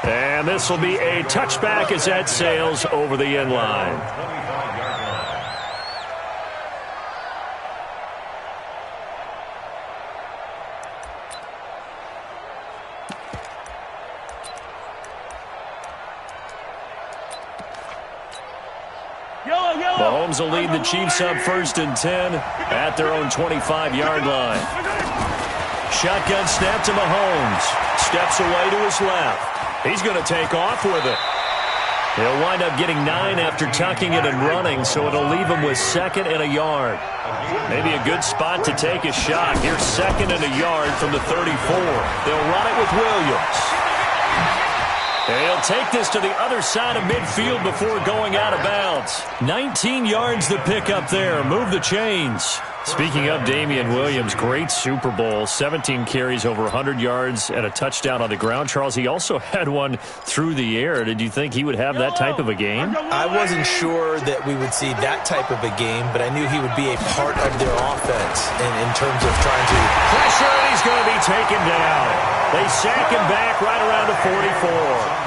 And this will be a touchback as that sails over the end line. Mahomes will lead the Chiefs up 1st and 10 at their own 25-yard line. Shotgun snap to Mahomes. Steps away to his left. He's going to take off with it. He'll wind up getting 9 after tucking it and running, so it'll leave him with 2nd and a yard. Maybe a good spot to take a shot. Here's 2nd and a yard from the 34. They'll run it with Williams. He'll take this to the other side of midfield before going out of bounds. 19 yards to pick up there. Move the chains. Speaking of Damian Williams, great Super Bowl. 17 carries, over 100 yards, and a touchdown on the ground. Charles, he also had one through the air. Did you think he would have that type of a game? I wasn't sure that we would see that type of a game, but I knew he would be a part of their offense in terms of trying to... Pressure, and he's going to be taken down. They sack him back right around the 44.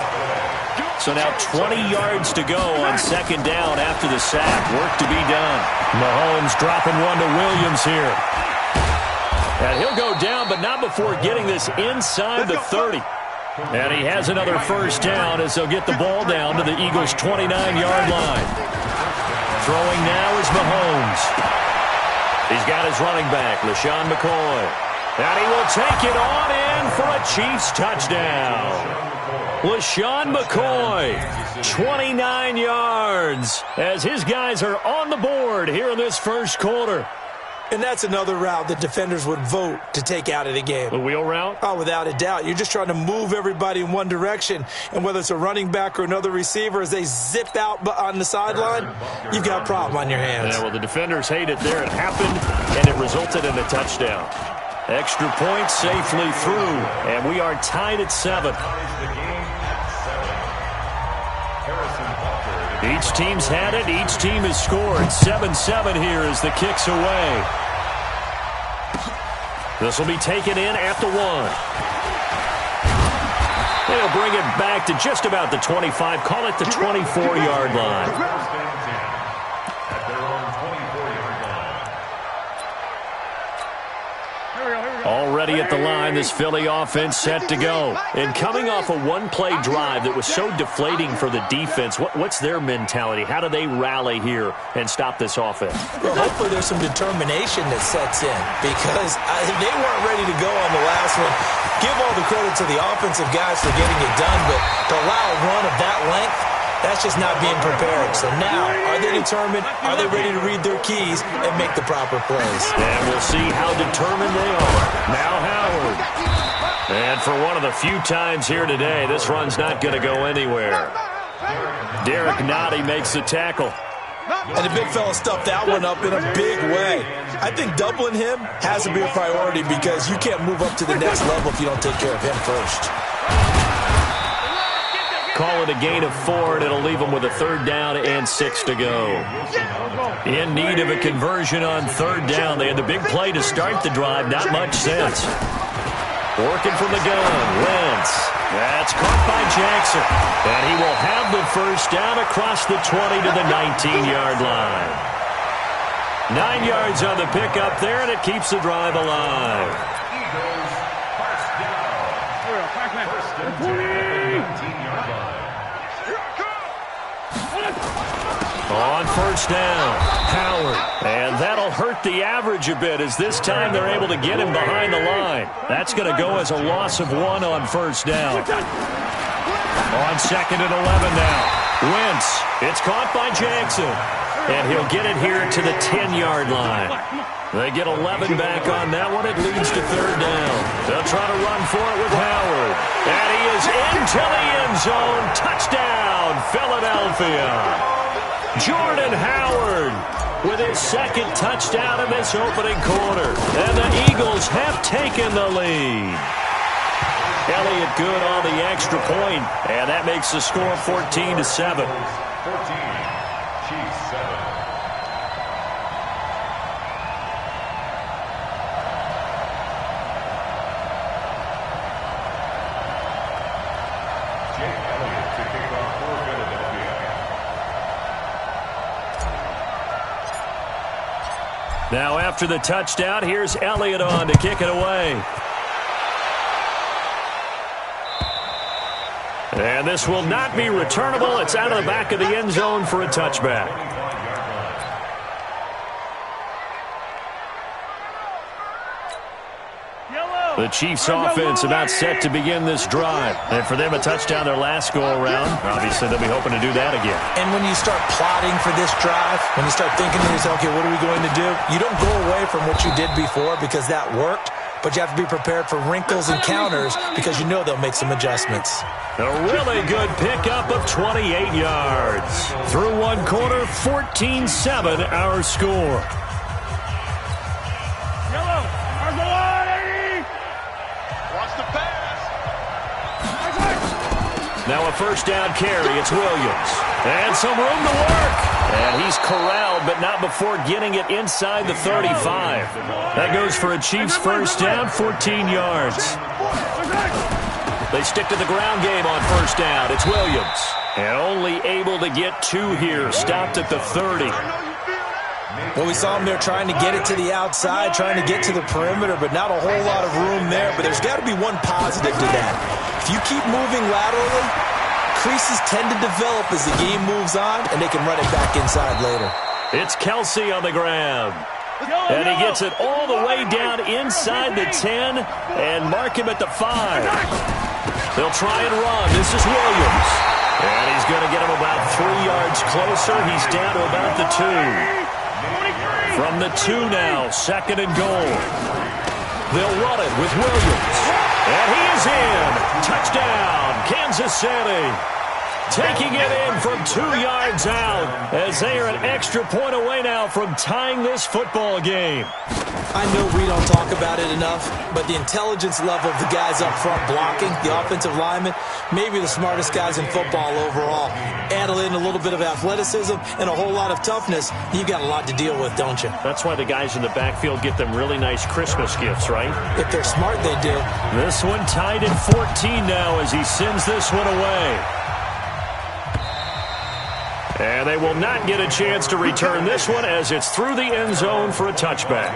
So now 20 yards to go on 2nd down after the sack. Work to be done. Mahomes dropping one to Williams here. And he'll go down, but not before getting this inside the 30. And he has another 1st down as they'll get the ball down to the Eagles' 29-yard line. Throwing now is Mahomes. He's got his running back, LaShawn McCoy. And he will take it on in for a Chiefs touchdown. LaShawn McCoy, 29 yards, as his guys are on the board here in this 1st quarter. And that's another route that defenders would vote to take out of the game. The wheel route? Oh, without a doubt. You're just trying to move everybody in one direction. And whether it's a running back or another receiver, as they zip out on the sideline, you've got a problem on your hands. Yeah, well, the defenders hate it there. It happened, and it resulted in a touchdown. Extra point safely through, and we are tied at 7. Each team's had it. Each team has scored. 7-7 here as the kick's away. This will be taken in at the 1. They'll bring it back to just about the 25. Call it the 24-yard line. Already at the line, this Philly offense set to go. And coming off a one-play drive that was so deflating for the defense, what's their mentality? How do they rally here and stop this offense? Well, hopefully there's some determination that sets in, because they weren't ready to go on the last one. Give all the credit to the offensive guys for getting it done, but to allow a run of that length, that's just not being prepared. So now, are they determined? Are they ready to read their keys and make the proper plays? And we'll see how determined they are. Now Howard. And for one of the few times here today, this run's not going to go anywhere. Derek Nottie makes the tackle. And the big fella stuffed that one up in a big way. I think doubling him has to be a priority, because you can't move up to the next level if you don't take care of him first. Call it a gain of 4, and it'll leave them with a 3rd down and 6 to go. In need of a conversion on 3rd down. They had the big play to start the drive. Not much sense. Working from the gun. Wentz. That's caught by Jackson. And he will have the 1st down across the 20 to the 19-yard line. 9 yards on the pickup there, and it keeps the drive alive. On 1st down, Howard. And that'll hurt the average a bit, as this time they're able to get him behind the line. That's going to go as a loss of 1 on 1st down. On 2nd and 11 now. Wentz. It's caught by Jackson. And he'll get it here to the 10-yard line. They get 11 back on that one. It leads to 3rd down. They'll try to run for it with Howard. And he is into the end zone. Touchdown, Philadelphia. Jordan Howard with his 2nd touchdown in this opening quarter. And the Eagles have taken the lead. Elliott good on the extra point, and that makes the score 14-7. 14, Chiefs 7. Now after the touchdown, here's Elliott on to kick it away. And this will not be returnable. It's out of the back of the end zone for a touchback. The Chiefs offense about set to begin this drive. And for them, a touchdown their last go-around. Obviously, they'll be hoping to do that again. And when you start plotting for this drive, when you start thinking to yourself, okay, what are we going to do? You don't go away from what you did before because that worked, but you have to be prepared for wrinkles and counters because you know they'll make some adjustments. A really good pickup of 28 yards. Through one quarter, 14-7 our score. Now a first down carry. It's Williams. And some room to work. And he's corralled, but not before getting it inside the 35. That goes for a Chiefs first down, 14 yards. They stick to the ground game on first down. It's Williams. And only able to get 2 here. Stopped at the 30. Well, we saw him there trying to get it to the outside, trying to get to the perimeter, but not a whole lot of room there. But there's got to be one positive to that. If you keep moving laterally, creases tend to develop as the game moves on, and they can run it back inside later. It's Kelsey on the ground. And he gets it all the way down inside the 10 and mark him at the 5. They'll try and run. This is Williams. And he's going to get him about 3 yards closer. He's down to about the 2. From the 2 now, second and goal. They'll run it with Williams. And he is in. Touchdown, Kansas City. Taking it in from 2 yards out as they are an extra point away now from tying this football game. I know we don't talk about it enough, but the intelligence level of the guys up front blocking, the offensive linemen, maybe the smartest guys in football overall. Add in a little bit of athleticism and a whole lot of toughness, you've got a lot to deal with, don't you? That's why the guys in the backfield get them really nice Christmas gifts, right? If they're smart, they do. This one tied at 14 now as he sends this one away. And they will not get a chance to return this one as it's through the end zone for a touchback.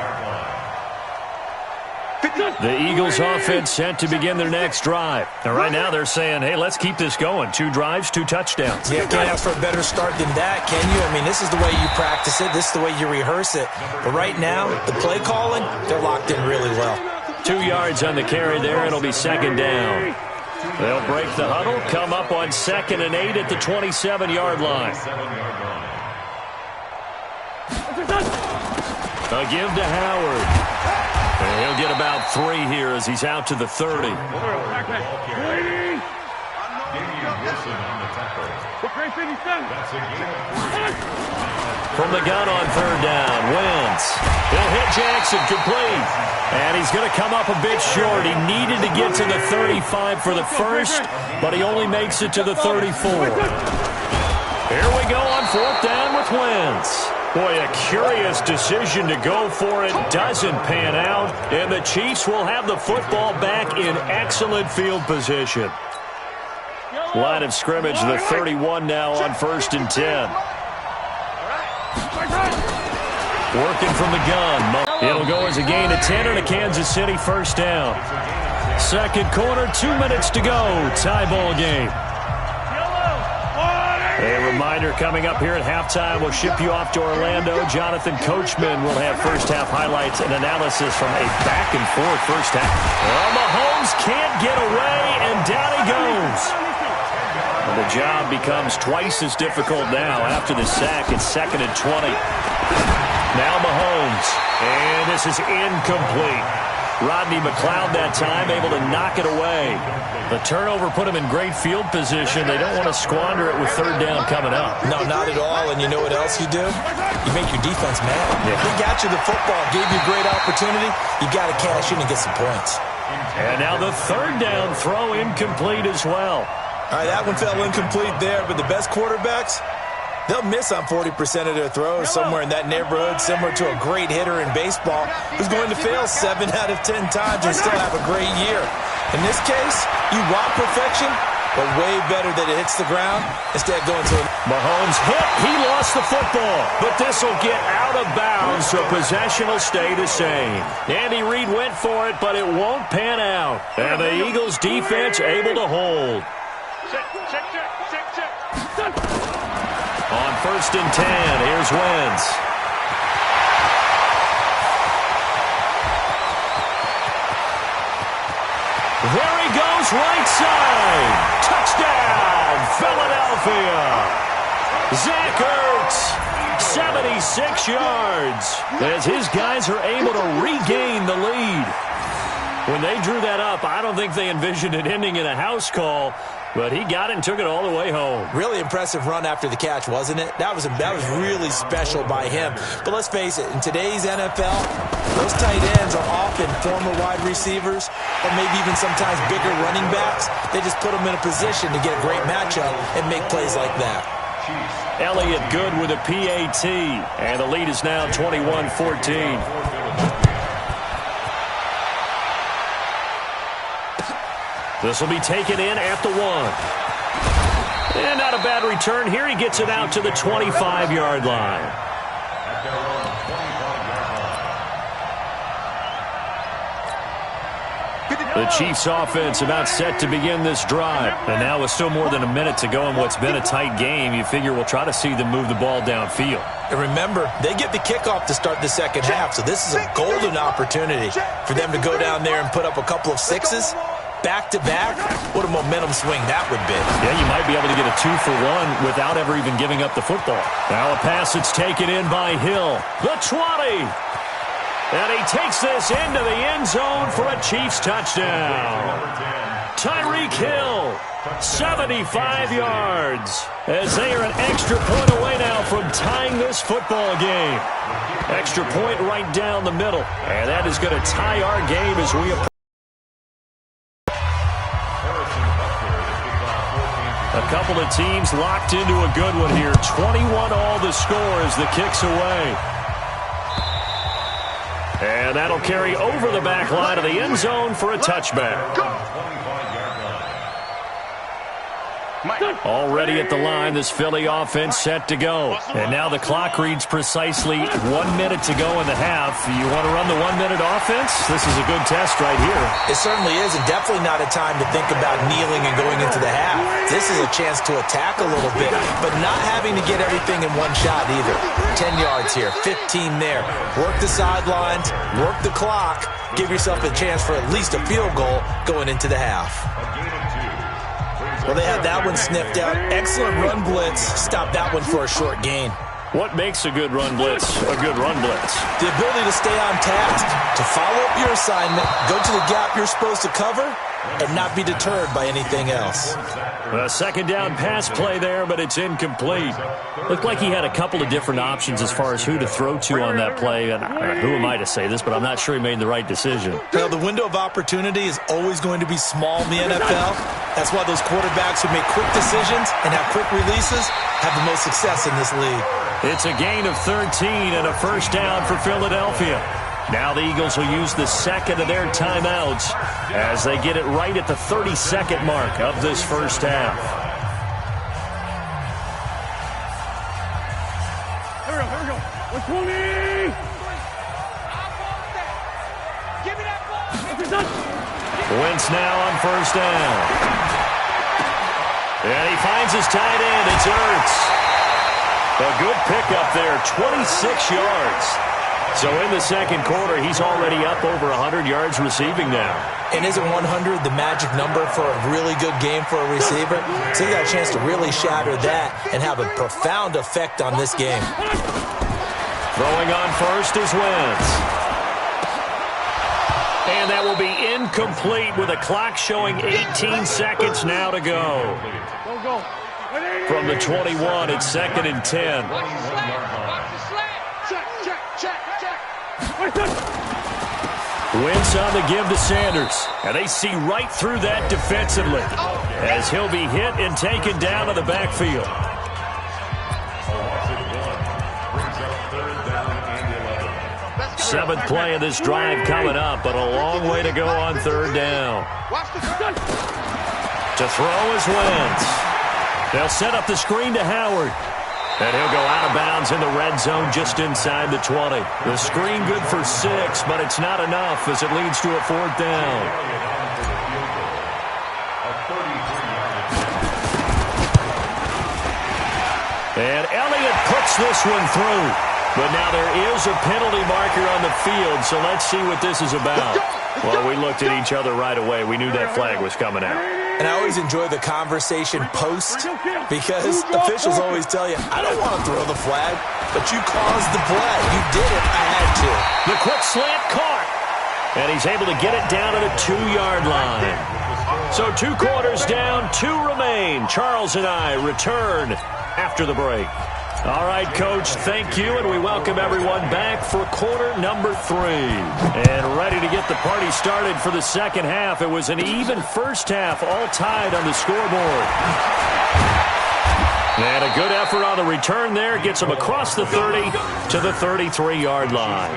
The Eagles offense set to begin their next drive. And right now they're saying, hey, let's keep this going. 2 drives, 2 touchdowns. Yeah, can't ask for a better start than that, can you? I mean, this is the way you practice it. This is the way you rehearse it. But right now, the play calling, they're locked in really well. 2 yards on the carry there. It'll be second down. They'll break the huddle, come up on 2nd and 8 at the 27-yard line. A give to Howard. And he'll get about 3 here as he's out to the 30. From the gun on third down, Wentz. He'll hit Jackson, complete. And he's going to come up a bit short. He needed to get to the 35 for the first, but he only makes it to the 34. Here we go on 4th down with Wentz. Boy, a curious decision to go for it. Doesn't pan out. And the Chiefs will have the football back in excellent field position. Line of scrimmage, the 31 now on 1st and 10. Working from the gun. It'll go as a gain of 10 and a Kansas City first down. Second quarter, 2 minutes to go. Tie ball game. A reminder coming up here at halftime. We'll ship you off to Orlando. Jonathan Coachman will have first-half highlights and analysis from a back-and-forth first half. Well, Mahomes can't get away, and down he goes. And the job becomes twice as difficult now after the sack. It's 2nd and 20. Now Mahomes, and this is incomplete. Rodney McLeod that time able to knock it away. The turnover put him in great field position. They don't want to squander it with third down coming up. No, not at all. And you know what else you do? You make your defense mad. Yeah. He got you the football, gave you a great opportunity. You got to cash in and get some points. And now the third down throw incomplete as well. All right, that one fell incomplete there, but the best quarterbacks, they'll miss on 40% of their throws, somewhere in that neighborhood, similar to a great hitter in baseball who's going to fail 7 out of 10 times and still have a great year. In this case, you want perfection, but way better that it hits the ground instead of going to it. Mahomes hit. He lost the football, but this will get out of bounds, so possession will stay the same. Andy Reid went for it, but it won't pan out. And the Eagles defense able to hold. On 1st and 10, here's Wentz. There he goes, right side. Touchdown, Philadelphia. Zach Ertz, 76 yards, as his guys are able to regain the lead. When they drew that up, I don't think they envisioned it ending in a house call, but he got it and took it all the way home. Really impressive run after the catch, wasn't it? That was really special by him. But let's face it, in today's NFL, those tight ends are often former wide receivers or maybe even sometimes bigger running backs. They just put them in a position to get a great matchup and make plays like that. Elliott good with a PAT, and the lead is now 21-14. This will be taken in at the 1. And not a bad return here. He gets it out to the 25-yard line. The Chiefs offense about set to begin this drive. And now with still more than a minute to go in what's been a tight game, you figure we'll try to see them move the ball downfield. And remember, they get the kickoff to start the second half, so this is a golden opportunity for them to go down there and put up a couple of sixes. Back-to-back, what a momentum swing that would be. Yeah, you might be able to get a 2-for-1 without ever even giving up the football. Now a pass that's taken in by Hill. The 20. And he takes this into the end zone for a Chiefs touchdown. Tyreek Hill, 75 yards, as they are an extra point away now from tying this football game. Extra point right down the middle. And that is going to tie our game as we approach. A couple of teams locked into a good one here. 21 all the score as the kick's away. And that'll carry over the back line of the end zone for a touchback. Already at the line, this Philly offense set to go. And now the clock reads precisely 1 minute to go in the half. You want to run the 1 minute offense? This is a good test right here. It certainly is, and definitely not a time to think about kneeling and going into the half. This is a chance to attack a little bit, but not having to get everything in one shot either. 10 yards here, 15 there. Work the sidelines, work the clock, give yourself a chance for at least a field goal going into the half. Well, they had that one sniffed out. Excellent run blitz. Stop that one for a short gain. What makes a good run blitz a good run blitz? The ability to stay on task, to follow up your assignment, go to the gap you're supposed to cover, and not be deterred by anything else. A second down pass play there, but it's incomplete. Looked like he had a couple of different options as far as who to throw to on that play. And who am I to say this, but I'm not sure he made the right decision. Well, the window of opportunity is always going to be small in the NFL. That's why those quarterbacks who make quick decisions and have quick releases have the most success in this league. It's a gain of 13 and a first down for Philadelphia. Now the Eagles will use the second of their timeouts as they get it right at the 30-second mark of this first half. Here we go. 120. Give me that ball. Wentz now on first down. And he finds his tight end. It's Ertz. A good pickup there, 26 yards. So in the second quarter, he's already up over 100 yards receiving now. And isn't 100 the magic number for a really good game for a receiver? So he got a chance to really shatter that and have a profound effect on this game. Throwing on first is Wentz. And that will be incomplete with a clock showing 18 seconds now to go. From the 21, it's 2nd and 10. Wentz on the give to Sanders. And they see right through that defensively as he'll be hit and taken down to the backfield. Seventh play of this drive coming up, but a long way to go on third down. To throw is Wentz. They'll set up the screen to Howard. And he'll go out of bounds in the red zone just inside the 20. The screen good for 6, but it's not enough as it leads to a 4th down. And Elliott puts this one through. But now there is a penalty marker on the field, so let's see what this is about. Well, we looked at each other right away. We knew that flag was coming out. And I always enjoy the conversation post because officials always tell you, I don't want to throw the flag, but you caused the play. You did it. I had to. The quick slant caught. And he's able to get it down to the 2-yard line. So 2 quarters down, 2 remain. Charles and I return after the break. All right, Coach, thank you, and we welcome everyone back for quarter number 3. And ready to get the party started for the second half. It was an even first half, all tied on the scoreboard. And a good effort on the return there gets them across the 30 to the 33-yard line.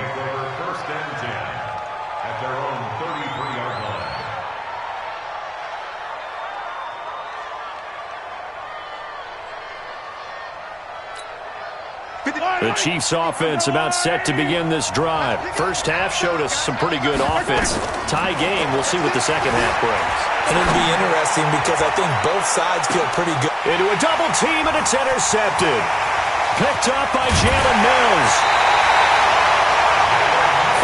The Chiefs offense about set to begin this drive. First half showed us some pretty good offense. Tie game. We'll see what the second half brings. And it'll be interesting because I think both sides feel pretty good. Into a double team, and it's intercepted. Picked up by Jalen Mills.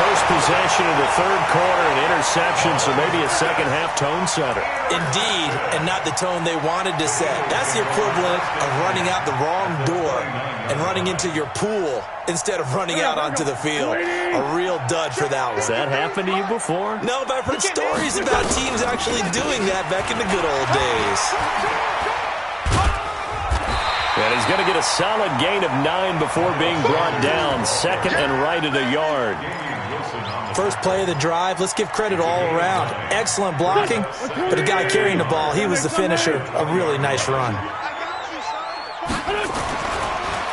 First possession of the third quarter, an interception, so maybe a second half tone setter. Indeed, and not the tone they wanted to set. That's the equivalent of running out the wrong door and running into your pool instead of running out onto the field. A real dud for that one. Has that happened to you before? No, but I've heard stories about teams actually doing that back in the good old days. And he's going to get a solid gain of 9 before being brought down. Second and right at a yard. First play of the drive, let's give credit all around. Excellent blocking, but the guy carrying the ball, he was the finisher. A really nice run.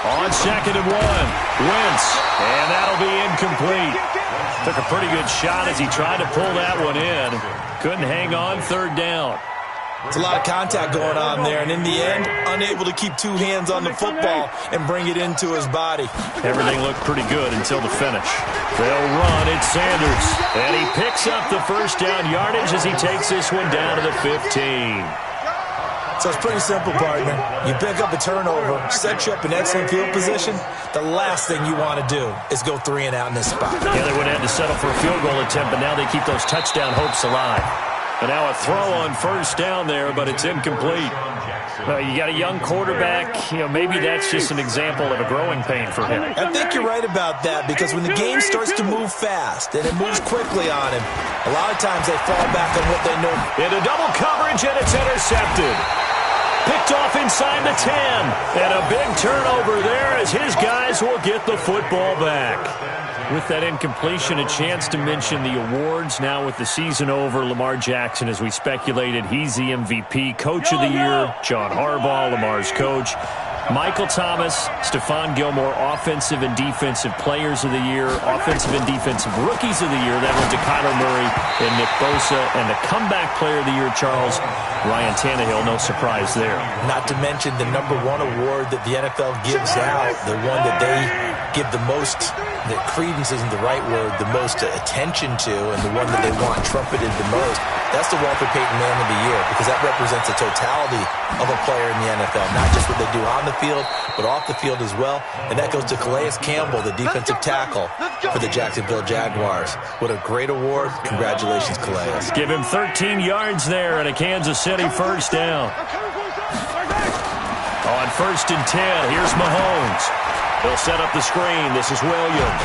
On second and 1, Wentz, and that'll be incomplete. Took a pretty good shot as he tried to pull that one in. Couldn't hang on, third down. It's a lot of contact going on there, and in the end, unable to keep 2 hands on the football and bring it into his body. Everything looked pretty good until the finish. They'll run, it's Sanders, and he picks up the first down yardage as he takes this one down to the 15. So it's pretty simple, partner. You pick up a turnover, set you up in excellent field position. The last thing you want to do is go 3 and out in this spot. Yeah, they would have had to settle for a field goal attempt, but now they keep those touchdown hopes alive. And now a throw on first down there, but it's incomplete. You got a young quarterback. Maybe that's just an example of a growing pain for him. I think you're right about that because when the game starts to move fast and it moves quickly on him, a lot of times they fall back on what they know. Into double coverage, and it's intercepted. Picked off inside the 10. And a big turnover there as his guys will get the football back. With that incompletion, a chance to mention the awards. Now with the season over, Lamar Jackson, as we speculated, he's the MVP. Coach of the Year, John Harbaugh, Lamar's coach. Michael Thomas, Stephon Gilmore, Offensive and Defensive Players of the Year, Offensive and Defensive Rookies of the Year. That went to Kyler Murray and Nick Bosa. And the Comeback Player of the Year, Charles, Ryan Tannehill, no surprise there. Not to mention the #1 award that the NFL gives out, the one that they give the most, that credence isn't the right word, the most attention to, and the one that they want trumpeted the most. That's the Walter Payton Man of the Year because that represents the totality of a player in the NFL, not just what they do on the field, but off the field as well. And that goes to Calais Campbell, the defensive tackle for the Jacksonville Jaguars. What a great award. Congratulations, Calais. Give him 13 yards there and a Kansas City first down. On first and 10, here's Mahomes. He'll set up the screen. This is Williams.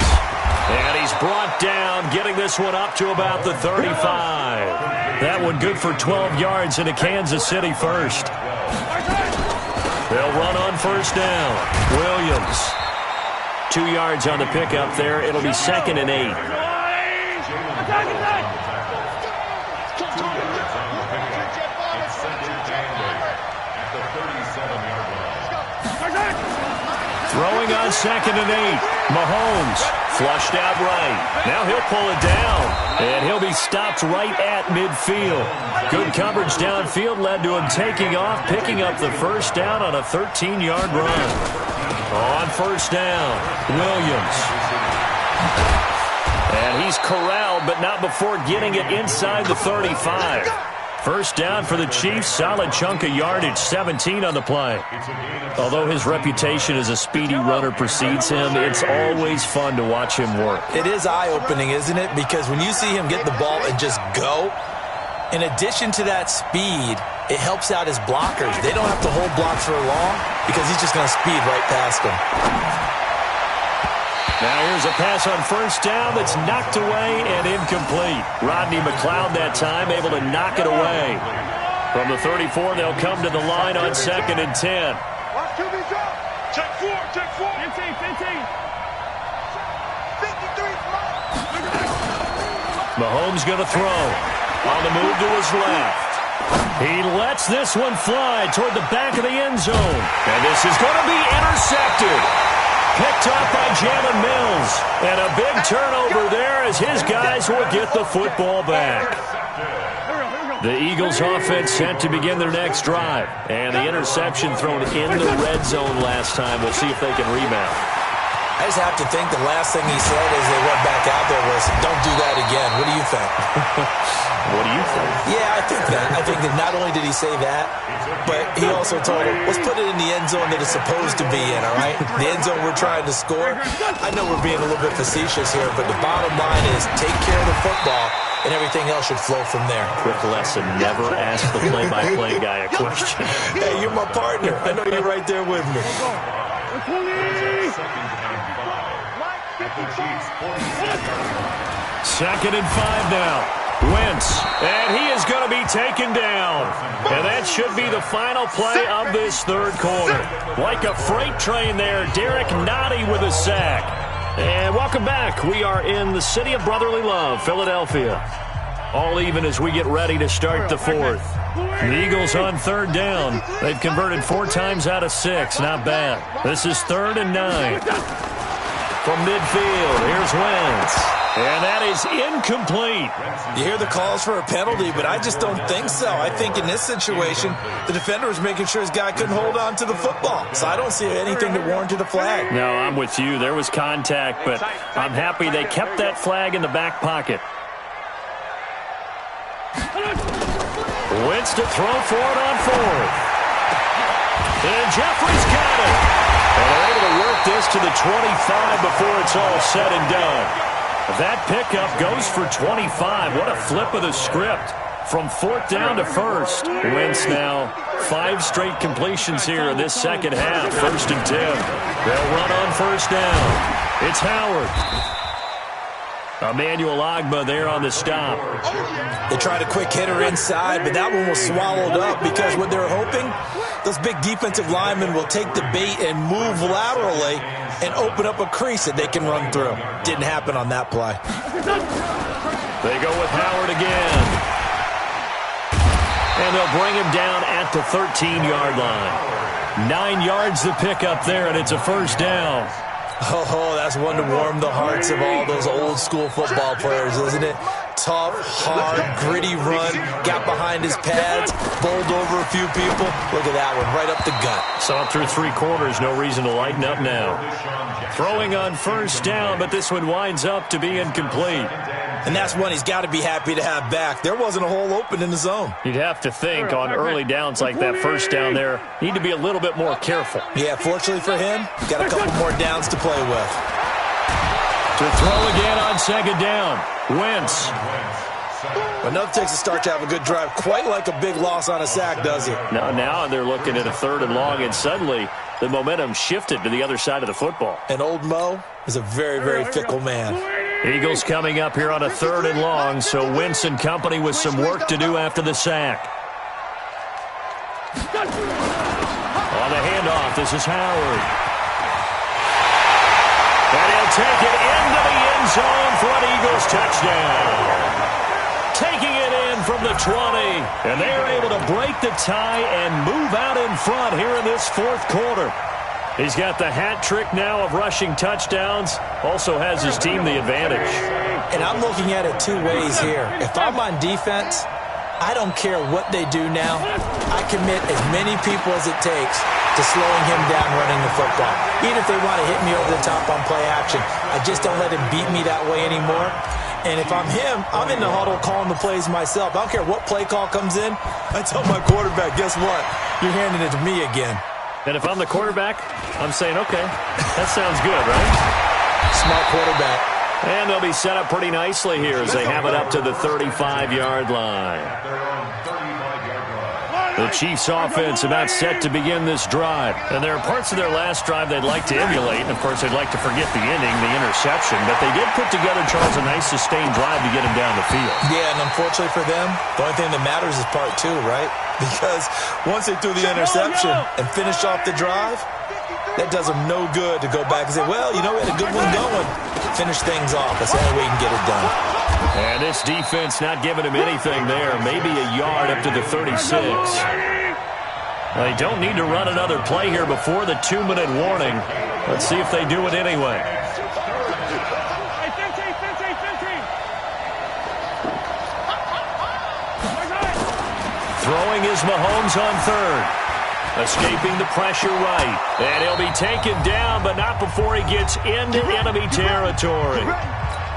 And he's brought down, getting this one up to about the 35. That one good for 12 yards into Kansas City first. They'll run on first down. Williams. 2 yards on the pickup there. It'll be second and 8. Throwing on second and 8. Mahomes flushed out right. Now he'll pull it down. And he'll be stopped right at midfield. Good coverage downfield led to him taking off, picking up the first down on a 13-yard run. On first down, Williams. And he's corralled, but not before getting it inside the 35. First down for the Chiefs, solid chunk of yardage, 17 on the play. Although his reputation as a speedy runner precedes him, it's always fun to watch him work. It is eye-opening, isn't it? Because when you see him get the ball and just go, in addition to that speed, it helps out his blockers. They don't have to hold blocks for long because he's just going to speed right past them. Now here's a pass on first down that's knocked away and incomplete. Rodney McLeod that time able to knock it away. From the 34, they'll come to the line on 2nd and 10. Check four. 15. Mahomes going to throw. On the move to his left. He lets this one fly toward the back of the end zone. And this is going to be intercepted. Picked up by Jalen Mills. And a big turnover there as his guys will get the football back. The Eagles offense set to begin their next drive. And the interception thrown in the red zone last time. We'll see if they can rebound. I just have to think the last thing he said as they went back out there was, don't do that again. What do you think? What do you think? Yeah, I think that. I think that not only did he say that, but he also told him, let's put it in the end zone that it's supposed to be in, all right? The end zone we're trying to score. I know we're being a little bit facetious here, but the bottom line is take care of the football, and everything else should flow from there. Quick lesson, never ask the play-by-play guy a question. Hey, you're my partner. I know you're right there with me. 2nd and 5 now. Wentz, and he is going to be taken down. And that should be the final play of this third quarter. Like a freight train there, Derek Nottie with a sack. And welcome back. We are in the city of brotherly love, Philadelphia. All even as we get ready to start the fourth. The Eagles on 3rd down. They've converted 4 times out of 6. Not bad. This is 3rd and 9. From midfield, here's Wentz. And that is incomplete. You hear the calls for a penalty, but I just don't think so. I think in this situation, the defender was making sure his guy couldn't hold on to the football. So I don't see anything that warranted a flag. No, I'm with you. There was contact, but I'm happy they kept that flag in the back pocket. Wentz to throw for it on 4th. And Jeffrey's got it. And they're able to work this to the 25 before it's all said and done. That pickup goes for 25. What a flip of the script. From 4th down to 1st. Wentz now 5 straight completions here in this second half. 1st and 10. They'll run on 1st down. It's Howard. Emmanuel Ogbah there on the stop. They tried a quick hitter inside, but that one was swallowed up because what they're hoping, those big defensive linemen will take the bait and move laterally and open up a crease that they can run through. Didn't happen on that play. They go with Howard again. And they'll bring him down at the 13-yard line. 9 yards to pick up there, and it's a 1st down. Oh, that's one to warm the hearts of all those old-school football players, isn't it? Tough, hard, gritty run, got behind his pads, bowled over a few people. Look at that one, right up the gut. Saw it through 3 quarters, no reason to lighten up now. Throwing on 1st down, but this one winds up to be incomplete. And that's one he's got to be happy to have back. There wasn't a hole open in the zone. You'd have to think on early downs like that 1st down there, need to be a little bit more careful. Yeah, fortunately for him, got a couple more downs to play with. To throw again on 2nd down, Wentz. But nothing takes a start to have a good drive, quite like a big loss on a sack, does it? Now they're looking at a 3rd and long, and suddenly the momentum shifted to the other side of the football. And old Mo is a very, very fickle man. Eagles coming up here on a 3rd and long, so Wentz and company with some work to do after the sack. On the handoff, this is Howard. And he'll take it into the end zone for an Eagles touchdown. Taking it in from the 20, and they are able to break the tie and move out in front here in this 4th quarter. He's got the hat trick now of rushing touchdowns. Also has his team the advantage. And I'm looking at it 2 ways here. If I'm on defense, I don't care what they do now. I commit as many people as it takes to slowing him down running the football. Even if they want to hit me over the top on play action, I just don't let him beat me that way anymore. And if I'm him, I'm in the huddle calling the plays myself. I don't care what play call comes in. I tell my quarterback, guess what? You're handing it to me again. And if I'm the quarterback, I'm saying, okay, that sounds good, right? Smart quarterback. And they'll be set up pretty nicely here as they have it up to the 35-yard line. The Chiefs offense about set to begin this drive. And there are parts of their last drive they'd like to emulate. And, of course, they'd like to forget the ending, the interception. But they did put together, Charles, a nice sustained drive to get him down the field. Yeah, and unfortunately for them, the only thing that matters is part two, right? Because once they threw the interception and finished off the drive, that does them no good to go back and say, well, you know, we had a good one going. Finish things off. That's the only way you can get it done. And this defense not giving him anything there. Maybe a yard up to the 36. They don't need to run another play here before the 2-minute warning. Let's see if they do it anyway. Throwing is Mahomes on third. Escaping the pressure right. And he'll be taken down, but not before he gets into enemy territory.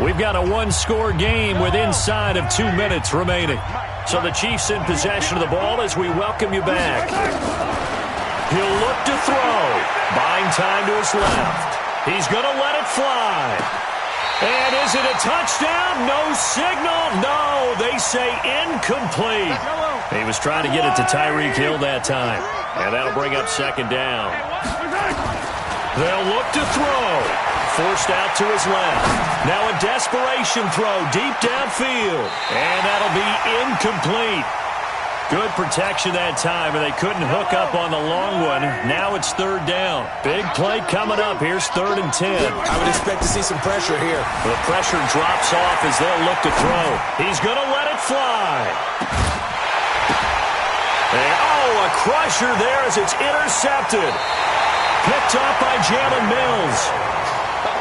We've got a one-score game with inside of 2 minutes remaining. So the Chiefs in possession of the ball as we welcome you back. He'll look to throw. Buying time to his left. He's going to let it fly. And is it a touchdown? No signal. No, they say incomplete. He was trying to get it to Tyreek Hill that time. And that'll bring up second down. They'll look to throw. Forced out to his left. Now a desperation throw deep downfield. And that'll be incomplete. Good protection that time, and they couldn't hook up on the long one. Now it's third down. Big play coming up. Here's 3rd and 10. I would expect to see some pressure here. The pressure drops off as they'll look to throw. He's going to let it fly. And, a crusher there as it's intercepted. Picked off by Jalen Mills.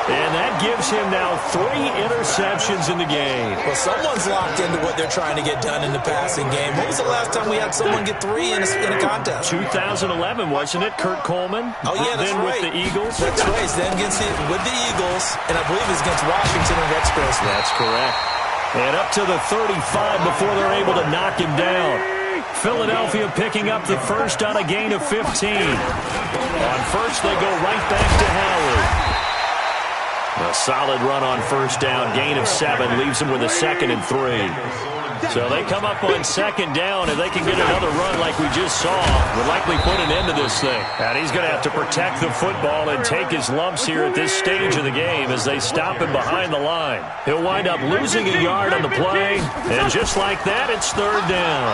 And that gives him now 3 interceptions in the game. Well, someone's locked into what they're trying to get done in the passing game. When was the last time we had someone get 3 in a contest? 2011, wasn't it? Kurt Coleman? Oh, yeah, that's then right. With the Eagles? That's right. Then with the Eagles, and I believe it's against Washington and Rex Grossman. That's correct. And up to the 35 before they're able to knock him down. Philadelphia picking up the first on a gain of 15. On first, they go right back to Howard. A solid run on first down. Gain of 7 leaves him with a 2nd and 3. So they come up on second down. If they can get another run like we just saw, would likely put an end to this thing. And he's going to have to protect the football and take his lumps here at this stage of the game as they stop him behind the line. He'll wind up losing a yard on the play. And just like that, it's third down.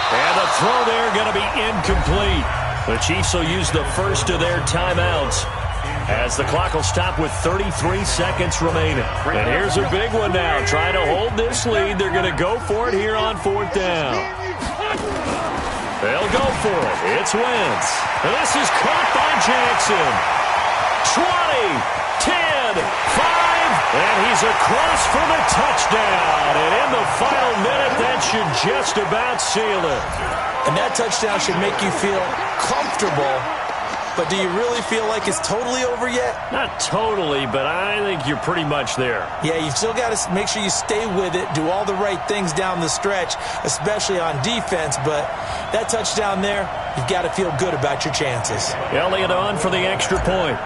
And the throw there going to be incomplete. The Chiefs will use the first of their timeouts as the clock will stop with 33 seconds remaining. And here's a big one now. Trying to hold this lead. They're going to go for it here on 4th down. They'll go for it. It's Wentz. And this is caught by Jackson. 20, 10, 5, and he's across for the touchdown. And in the final minute, that should just about seal it. And that touchdown should make you feel comfortable. But do you really feel like it's totally over yet? Not totally, but I think you're pretty much there. Yeah, you've still got to make sure you stay with it, do all the right things down the stretch, especially on defense. But that touchdown there, you've got to feel good about your chances. Elliott on for the extra point.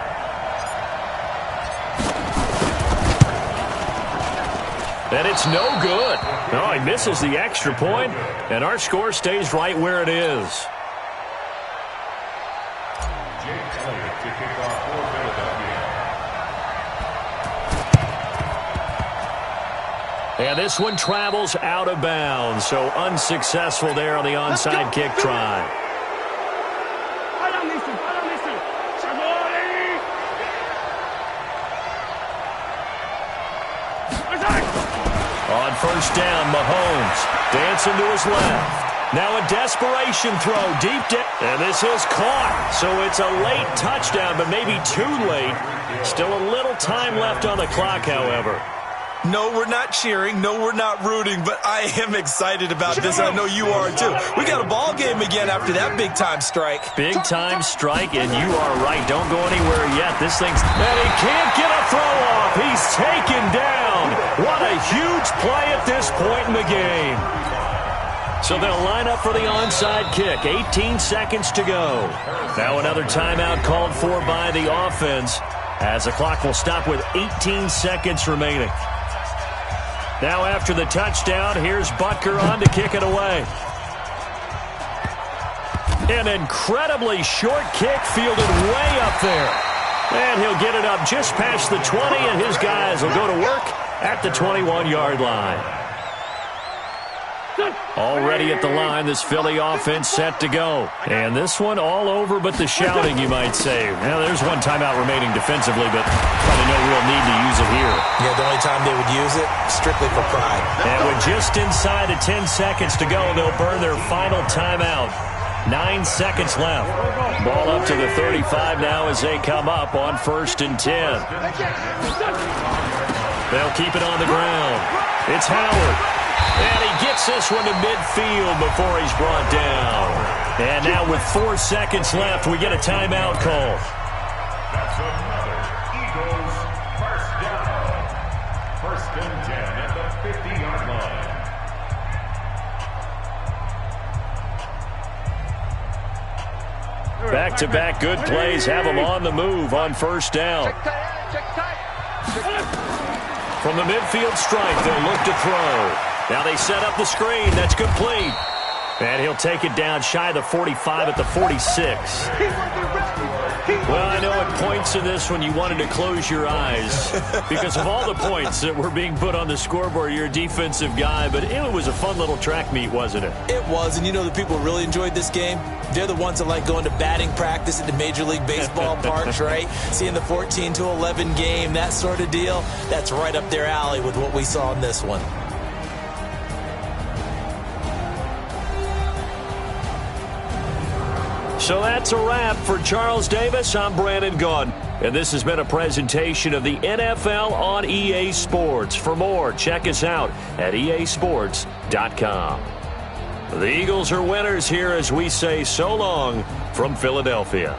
And it's no good. No, he misses the extra point, and our score stays right where it is. And this one travels out of bounds, so unsuccessful there on the onside kick try. On first down, Mahomes dancing to his left. Now a desperation throw deep down. And this is caught. So it's a late touchdown, but maybe too late. Still a little time left on the clock, however. No, we're not cheering. No, we're not rooting, but I am excited about this. I know you are, too. We got a ball game again after that big-time strike. Big-time strike, and you are right. Don't go anywhere yet. This thing's... And he can't get a throw off. He's taken down. What a huge play at this point in the game. So they'll line up for the onside kick. 18 seconds to go. Now another timeout called for by the offense, as the clock will stop with 18 seconds remaining. Now after the touchdown, here's Butker on to kick it away. An incredibly short kick fielded way up there. And he'll get it up just past the 20, and his guys will go to work at the 21-yard line. Already at the line, this Philly offense set to go. And this one all over but the shouting, you might say. Now, there's one timeout remaining defensively, but probably no real need to use it here. Yeah, the only time they would use it, strictly for pride. And with just inside of 10 seconds to go, they'll burn their final timeout. 9 seconds left. Ball up to the 35 now as they come up on 1st and 10. They'll keep it on the ground. It's Howard. And he gets this one to midfield before he's brought down. And now with 4 seconds left, we get a timeout call. That's another Eagles first down. 1st and 10 at the 50-yard line. Back-to-back good plays have them on the move on 1st down. From the midfield strike, they'll look to throw. Now they set up the screen. That's complete. And he'll take it down shy of the 45 at the 46. Well, I know at points in this one you wanted to close your eyes because of all the points that were being put on the scoreboard. You're a defensive guy, but it was a fun little track meet, wasn't it? It was, and you know the people who really enjoyed this game? They're the ones that like going to batting practice at the Major League Baseball parks, right? Seeing the 14-11 game, that sort of deal, that's right up their alley with what we saw in this one. So that's a wrap for Charles Davis. I'm Brandon Gaudin, and this has been a presentation of the NFL on EA Sports. For more, check us out at easports.com. The Eagles are winners here as we say so long from Philadelphia.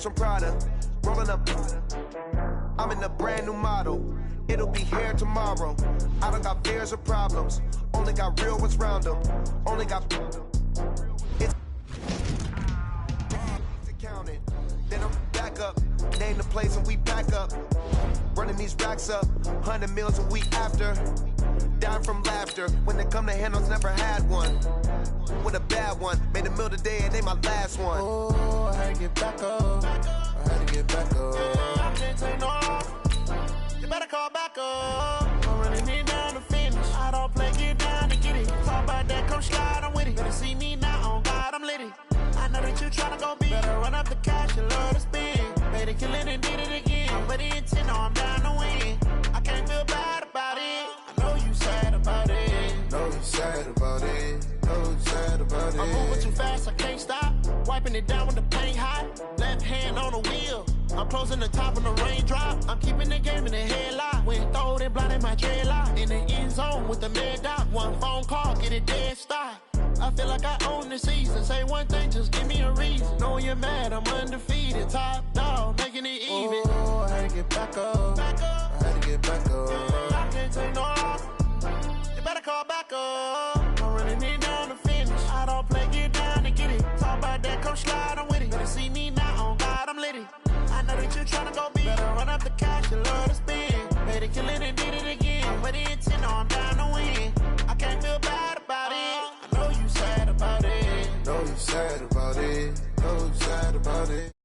From Prada, rolling up. I'm in a brand new model. It'll be here tomorrow. I don't got fears or problems. Only got real ones round them. Only got it's counted. Then I'm back up. Name the place and we pack up. Running these racks up. 100 meals a week after. Dying from laughter. When they come to handles, never had one. With a bad one. Made a meal today and they my last one. Oh, I had to get back up. I had to get back up. I can't take no off. You better call back up. I'm running it down to finish. I don't play, get down to get it. Talk about that, come slide, I'm with it. Better see me now, on God, I'm litty. I know that you tryna go big. Better run up the cash, you love to spend. Made it, kill it, and did it again. I'm ready intent, no, I'm down to win. I can't feel bad about it. I know you sad about it. Know you sad about it. I'm moving too fast, I can't stop. Wiping it down when the paint hot. Left hand on the wheel. I'm closing the top on the raindrop. I'm keeping the game in the headlock. When throw it blind in my dreadlock. In the end zone with the mad dot. One phone call, get it dead stop. I feel like I own the season. Say one thing, just give me a reason. Knowing you're mad, I'm undefeated. Top dog, making it even. Oh, I had to get back up. I had to get back up. I can't take no loss. You better call back up. I'm running it down to finish. I don't play, get down to get it. Talk about that, come slide, I'm with it. Better see me now, on God, I'm litty. I know that you're tryna go big. Better run up the cash, you love to spend. Made it, kill it, and did it again. With the intent, I'm down to win. I can't feel bad about it. I know you sad about it. Know you sad about it. Know you sad about it.